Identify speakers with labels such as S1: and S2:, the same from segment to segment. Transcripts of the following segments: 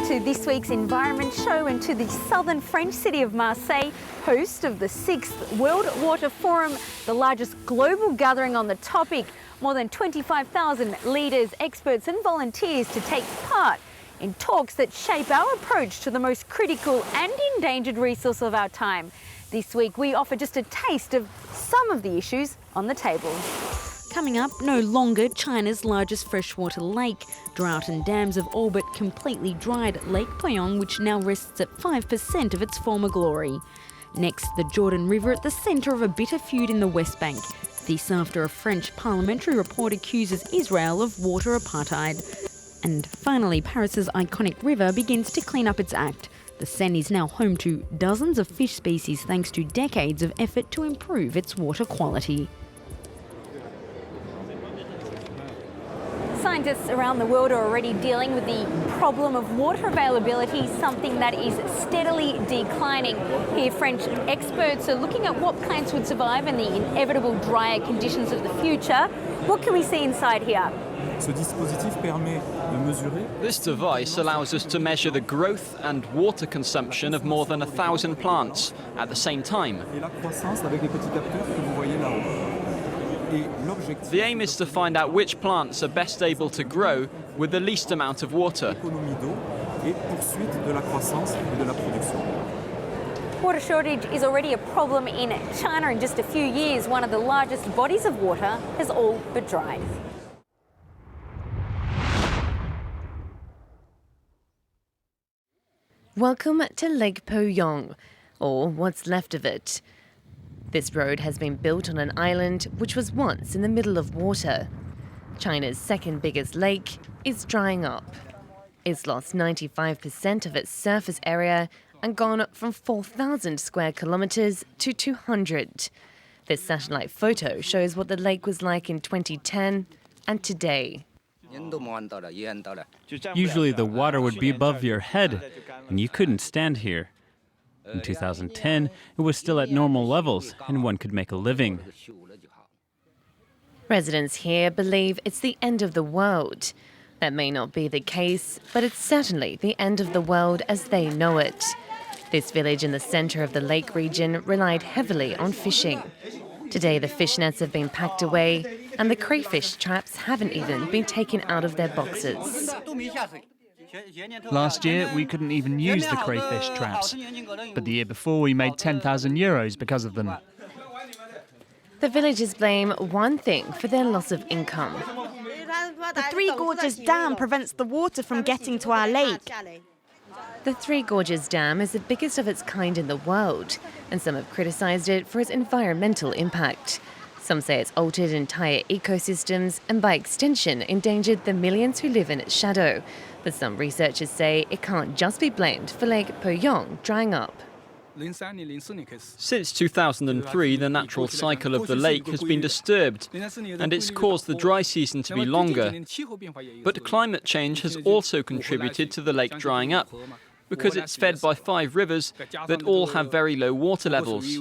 S1: to this week's Environment Show and to the southern French city of Marseille, host of the 6th World Water Forum, the largest global gathering on the topic. More than 25,000 leaders, experts and volunteers to take part in talks that shape our approach to the most critical and endangered resource of our time. This week we offer just a taste of some of the issues on the table. Coming up, no longer China's largest freshwater lake. Drought and dams have all but completely dried Lake Poyang, which now rests at 5% of its former glory. Next, the Jordan River at the centre of a bitter feud in the West Bank. This after a French parliamentary report accuses Israel of water apartheid. And finally, Paris's iconic river begins to clean up its act. The Seine is now home to dozens of fish species thanks to decades of effort to improve its water quality. Scientists around the world are already dealing with the problem of water availability, something that is steadily declining. Here, French experts are looking at what plants would survive in the inevitable drier conditions of the future. What can we see inside here?
S2: This device allows us to measure the growth and water consumption of more than 1,000 plants at the same time. The aim is to find out which plants are best able to grow with the least amount of water.
S1: Water shortage is already a problem in China. In just a few years, one of the largest bodies of water has all but dried.
S3: Welcome to Lake Poyang, or what's left of it. This road has been built on an island which was once in the middle of water. China's second biggest lake is drying up. It's lost 95% of its surface area and gone from 4,000 square kilometres to 200. This satellite photo shows what the lake was like in 2010 and today.
S4: Usually the water would be above your head, and you couldn't stand here. In 2010, it was still at normal levels, and one could make a living.
S3: Residents here believe it's the end of the world. That may not be the case, but it's certainly the end of the world as they know it. This village in the centre of the lake region relied heavily on fishing. Today, the fish nets have been packed away, and the crayfish traps haven't even been taken out of their boxes.
S5: Last year, we couldn't even use the crayfish traps, but the year before we made €10,000 because of them.
S3: The villagers blame one thing for their loss of income.
S6: The Three Gorges Dam prevents the water from getting to our lake.
S3: The Three Gorges Dam is the biggest of its kind in the world, and some have criticised it for its environmental impact. Some say it's altered entire ecosystems and by extension endangered the millions who live in its shadow. But some researchers say it can't just be blamed for Lake Poyang drying up.
S2: Since 2003, the natural cycle of the lake has been disturbed, and it's caused the dry season to be longer. But climate change has also contributed to the lake drying up, because it's fed by 5 rivers that all have very low water levels.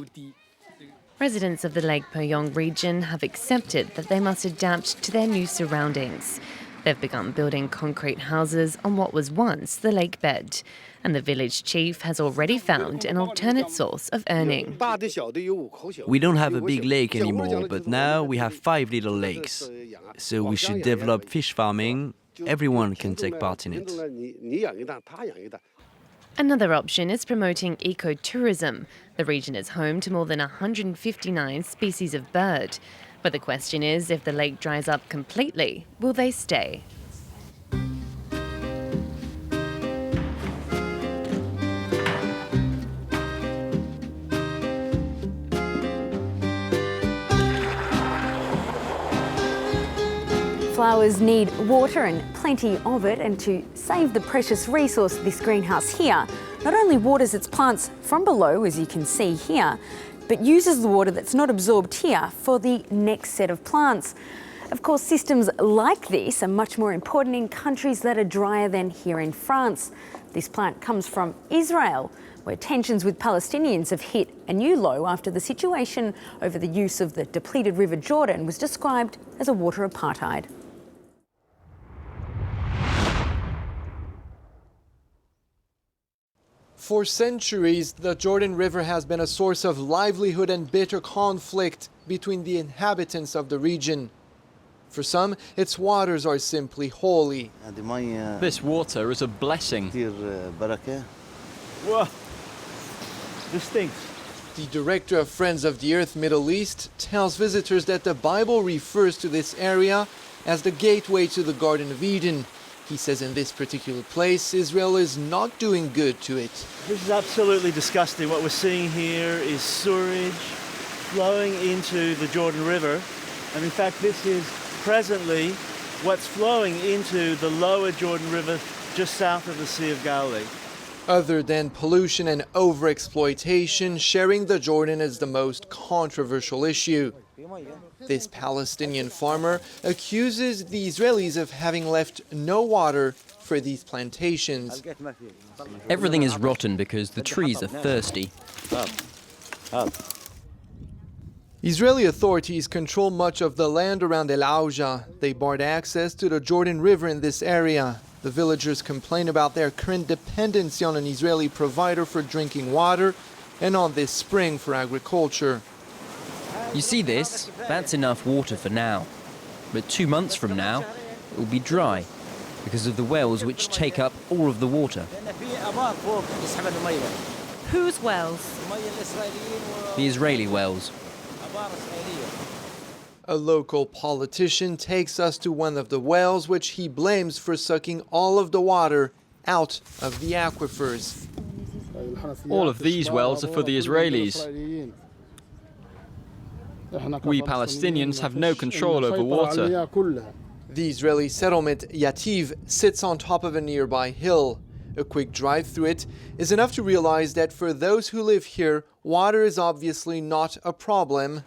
S3: Residents of the Lake Poyang region have accepted that they must adapt to their new surroundings. They've begun building concrete houses on what was once the lake bed, and the village chief has already found an alternate source of earning.
S7: We don't have a big lake anymore, but now we have 5 little lakes. So we should develop fish farming. Everyone can take part in it.
S3: Another option is promoting ecotourism. The region is home to more than 159 species of bird. But the question is, if the lake dries up completely, will they stay?
S1: Flowers need water and plenty of it, and to save the precious resource, this greenhouse here not only waters its plants from below, as you can see here, but uses the water that's not absorbed here for the next set of plants. Of course, systems like this are much more important in countries that are drier than here in France. This plant comes from Israel, where tensions with Palestinians have hit a new low after the situation over the use of the depleted River Jordan was described as a water apartheid. 。 . 。 . 。 . 。 . 。 . 。 . 。 . 。 . 。 . 。 . 。 . 。 . 。 . 。 . 。 . 。 . 。 . 。 . 。 。 . 。 。 . 。 . 。 . 。 . 。
S8: For centuries, the Jordan River has been a source of livelihood and bitter conflict between the inhabitants of the region. For some, its waters are simply holy.
S2: This water is a blessing.
S9: Whoa, this stinks.
S8: The director of Friends of the Earth Middle East tells visitors that the Bible refers to this area as the gateway to the Garden of Eden. He says in this particular place, Israel is not doing good to it.
S9: This is absolutely disgusting. What we're seeing here is sewage flowing into the Jordan River. And in fact, this is presently what's flowing into the lower Jordan River just south of the Sea of Galilee.
S8: Other than pollution and overexploitation, sharing the Jordan is the most controversial issue. This Palestinian farmer accuses the Israelis of having left no water for these plantations.
S10: Everything is rotten because the trees are thirsty.
S8: Israeli authorities control much of the land around El Auja. They barred access to the Jordan River in this area. The villagers complain about their current dependency on an Israeli provider for drinking water and on this spring for agriculture.
S10: You see this? That's enough water for now. But 2 months from now, it will be dry because of the wells which take up all of the water.
S3: Whose wells?
S10: The Israeli wells.
S8: A local politician takes us to one of the wells which he blames for sucking all of the water out of the aquifers.
S2: All of these wells are for the Israelis. We Palestinians have no control over water.
S8: The Israeli settlement Yativ sits on top of a nearby hill. A quick drive through it is enough to realize that for those who live here, water is obviously not a problem,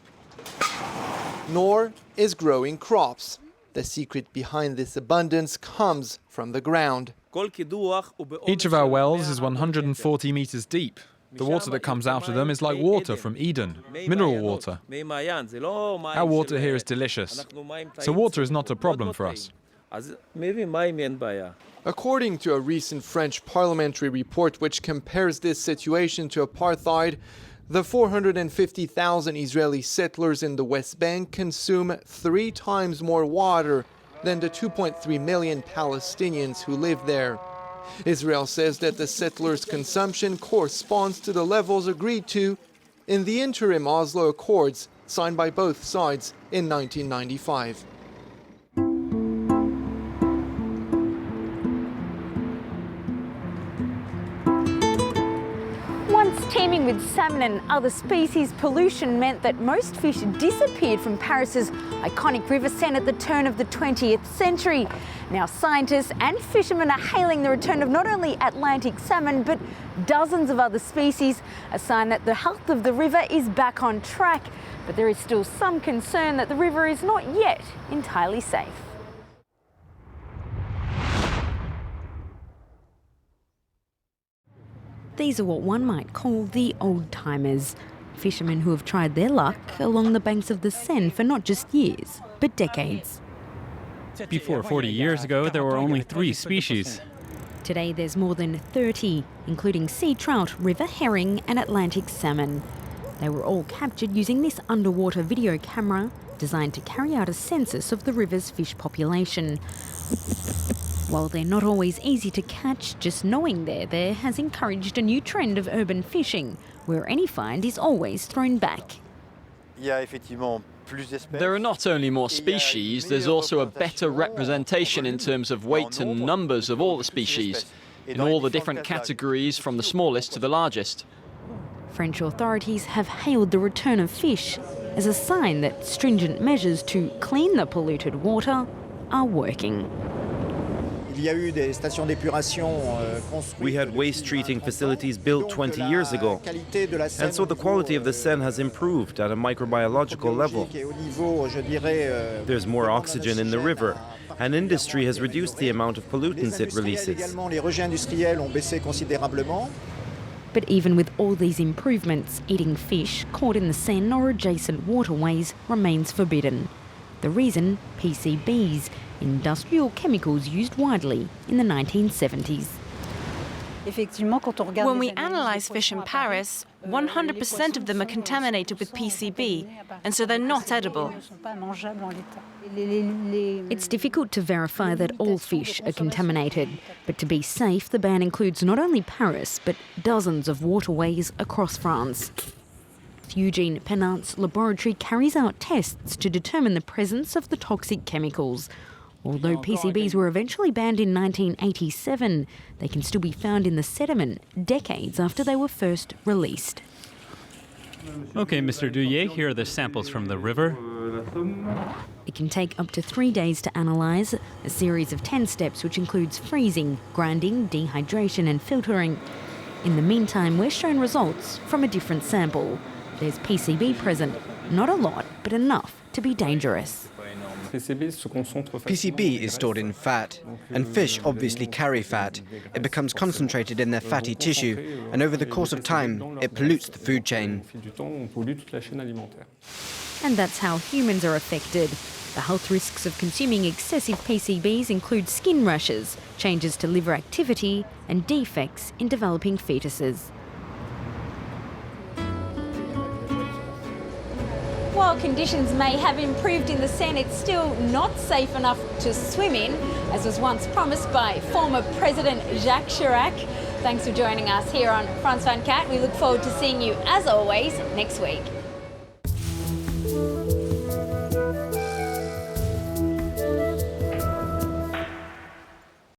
S8: nor is growing crops. The secret behind this abundance comes from the ground.
S11: Each of our wells is 140 meters deep. The water that comes out of them is like water from Eden, mineral water. Our water here is delicious, so water is not a problem for us.
S8: According to a recent French parliamentary report which compares this situation to apartheid, the 450,000 Israeli settlers in the West Bank consume 3 times more water than the 2.3 million Palestinians who live there. Israel says that the settlers' consumption corresponds to the levels agreed to in the interim Oslo Accords signed by both sides in 1995.
S1: Teeming with salmon and other species, pollution meant that most fish disappeared from Paris's iconic river Seine at the turn of the 20th century. Now scientists and fishermen are hailing the return of not only Atlantic salmon but dozens of other species, a sign that the health of the river is back on track. But there is still some concern that the river is not yet entirely safe. These are what one might call the old-timers, fishermen who have tried their luck along the banks of the Seine for not just years, but decades.
S4: Before 40 years ago, there were only 3 species.
S1: Today there's more than 30, including sea trout, river herring and Atlantic salmon. They were all captured using this underwater video camera designed to carry out a census of the river's fish population. While they're not always easy to catch, just knowing they're there has encouraged a new trend of urban fishing, where any find is always thrown back.
S2: There are not only more species, there's also a better representation in terms of weight and numbers of all the species, in all the different categories from the smallest to the largest.
S1: French authorities have hailed the return of fish as a sign that stringent measures to clean the polluted water are working.
S12: We had waste treating facilities built 20 years ago, and so the quality of the Seine has improved at a microbiological level. There's more oxygen in the river, and industry has reduced the amount of pollutants it releases.
S1: But even with all these improvements, eating fish caught in the Seine or adjacent waterways remains forbidden. The reason? PCBs, industrial chemicals used widely in the 1970s.
S13: When we analyse fish in Paris, 100% of them are contaminated with PCB, and so they're not edible.
S1: It's difficult to verify that all fish are contaminated, but to be safe, the ban includes not only Paris, but dozens of waterways across France. Eugene Pennant's laboratory carries out tests to determine the presence of the toxic chemicals. Although PCBs were eventually banned in 1987, they can still be found in the sediment decades after they were first released.
S4: Okay, Mr. Douillet, here are the samples from the river.
S1: It can take up to 3 days to analyse, a series of 10 steps which includes freezing, grinding, dehydration and filtering. In the meantime, we're shown results from a different sample. There's PCB present, not a lot, but enough to be dangerous.
S14: PCB is stored in fat, and fish obviously carry fat. It becomes concentrated in their fatty tissue, and over the course of time, it pollutes the food chain.
S1: And that's how humans are affected. The health risks of consuming excessive PCBs include skin rashes, changes to liver activity, and defects in developing fetuses. While conditions may have improved in the Seine, it's still not safe enough to swim in, as was once promised by former President Jacques Chirac. Thanks for joining us here on France 24. We look forward to seeing you, as always, next week.